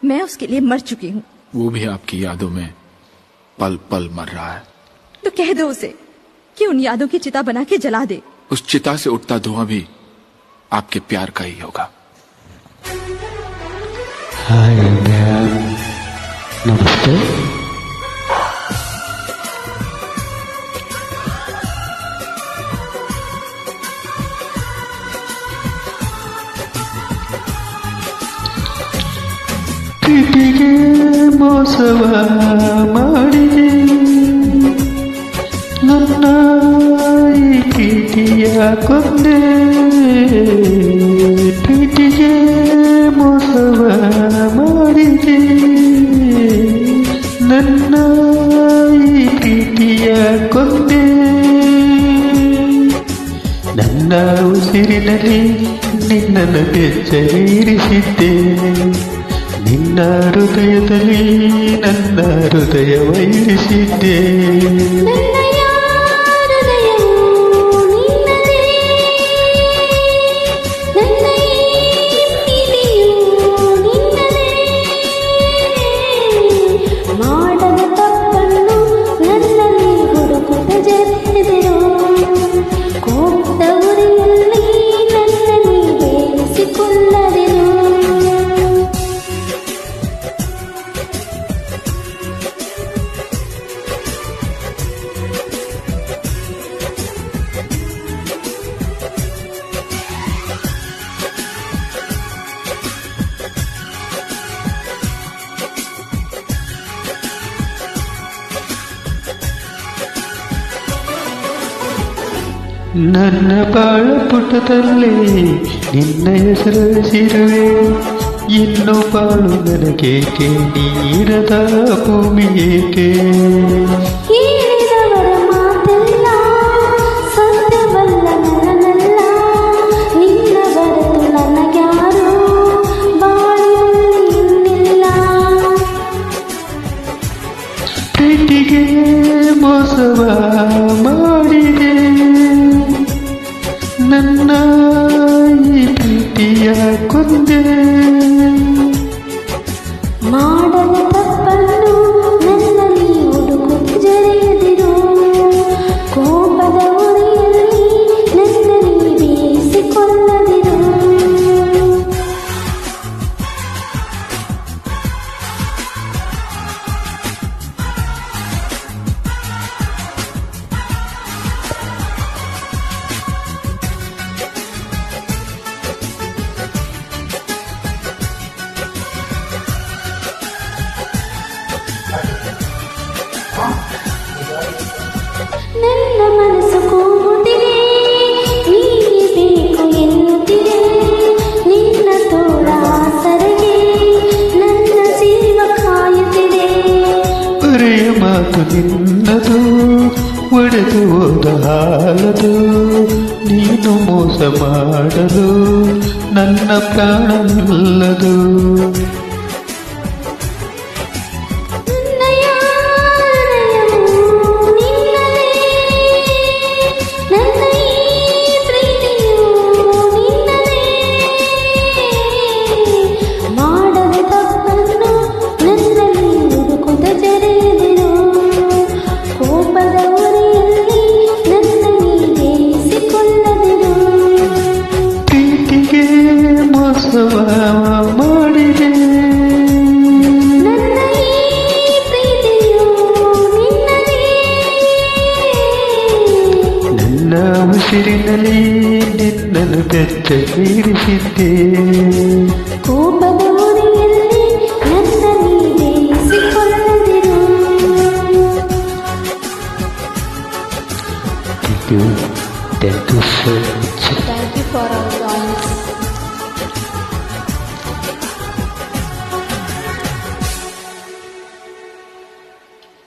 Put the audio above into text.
मैं उसके लिए मर चुकी हूँ। वो भी आपकी यादों में पल पल मर रहा है। तो कह दो उसे कि उन यादों की चिता बना के जला दे। उस चिता से उठता धुआं भी आपके प्यार का ही होगा। हाय मैम, नमस्ते। ಪ್ರೀತಿಗೆ ಮೋಸವ ಮಾಡಿದೆ ನನ್ನ ಈ ಪ್ರೀತಿಯ ಕೊಂದೆ, ಪ್ರೀತಿಗೆ ಮೋಸವ ಮಾಡಿದೆ ನನ್ನ ಈ ಪ್ರೀತಿಯ ಕೊಂದೆ, ನನ್ನ ಉಸಿರಿನಲ್ಲಿ ನಿನ್ನನ್ನು ಬೆಚ್ಚರಿಸಿದ್ದೆ, ನಿನ್ನ ಹೃದಯದಲ್ಲಿ ನನ್ನ ಹೃದಯವೈರಿಸಿದ್ದೆ. ನನ್ನ ಬಾಳ ಪುಟದಲ್ಲಿ ನಿನ್ನ ಹೆಸರಿಸಿರುವೆ, ಇನ್ನು ಬಾಳು ನನಗೇಕೆ ನೀರದ ಭೂಮಿ ಏಕೆ. ಪ್ರೀತಿಗೆ ಮೋಸವ ಮಾಡಿದೆ ನನ್ನ ಈ ಪ್ರೀತಿಯ ಕೊಂದೆ, ಮಾಡದ ತಪ್ಪನ್ನು ನನ್ನಲ್ಲಿ ಹುಡುಕು ಜರೆಯದಿರು, ಕೋಪದ ಉರಿಯಲ್ಲಿ ನನ್ನಲ್ಲಿ ಬೇಯಿಸಿಕೊಳ್ಳದಿರು. ನನ್ನ ಮನಸ್ಸು ಕೂಗುತ್ತಿದೆ, ನೀನೇ ಬೇಕು ಎನ್ನುತ್ತಿದೆ, ನಿನ್ನ ತೋಳ ಸರಿಗೆ ನನ್ನ ಜೀವ ಕಾಯುತ್ತಿದೆ. ಬರೆಯ ಮಾತು ನಿನ್ನದು, ಒಡೆದು ಹೋದ ಹಾಲದು, ನೀನು ಮೋಸ ಮಾಡಲು ನನ್ನ ಪ್ರಾಣ ನಿಲ್ಲದು. ಮಾಡಿದೆ ನನ್ನ ಈ ಪ್ರೀತಿಯು ನಿನ್ನದೇ, ನನ್ನ ಉಸಿರಿನಲ್ಲಿ ನಿನ್ನನ್ನು ಬೆಚ್ಚರಿಸಿದ್ದೆ, ಕೋಪದ ಉರಿಯಲ್ಲಿ ನನ್ನಲ್ಲಿ ಬೇಯಿಸಿಕೊಳ್ಳದಿರು. Thank you so much. Thank you for our drawings.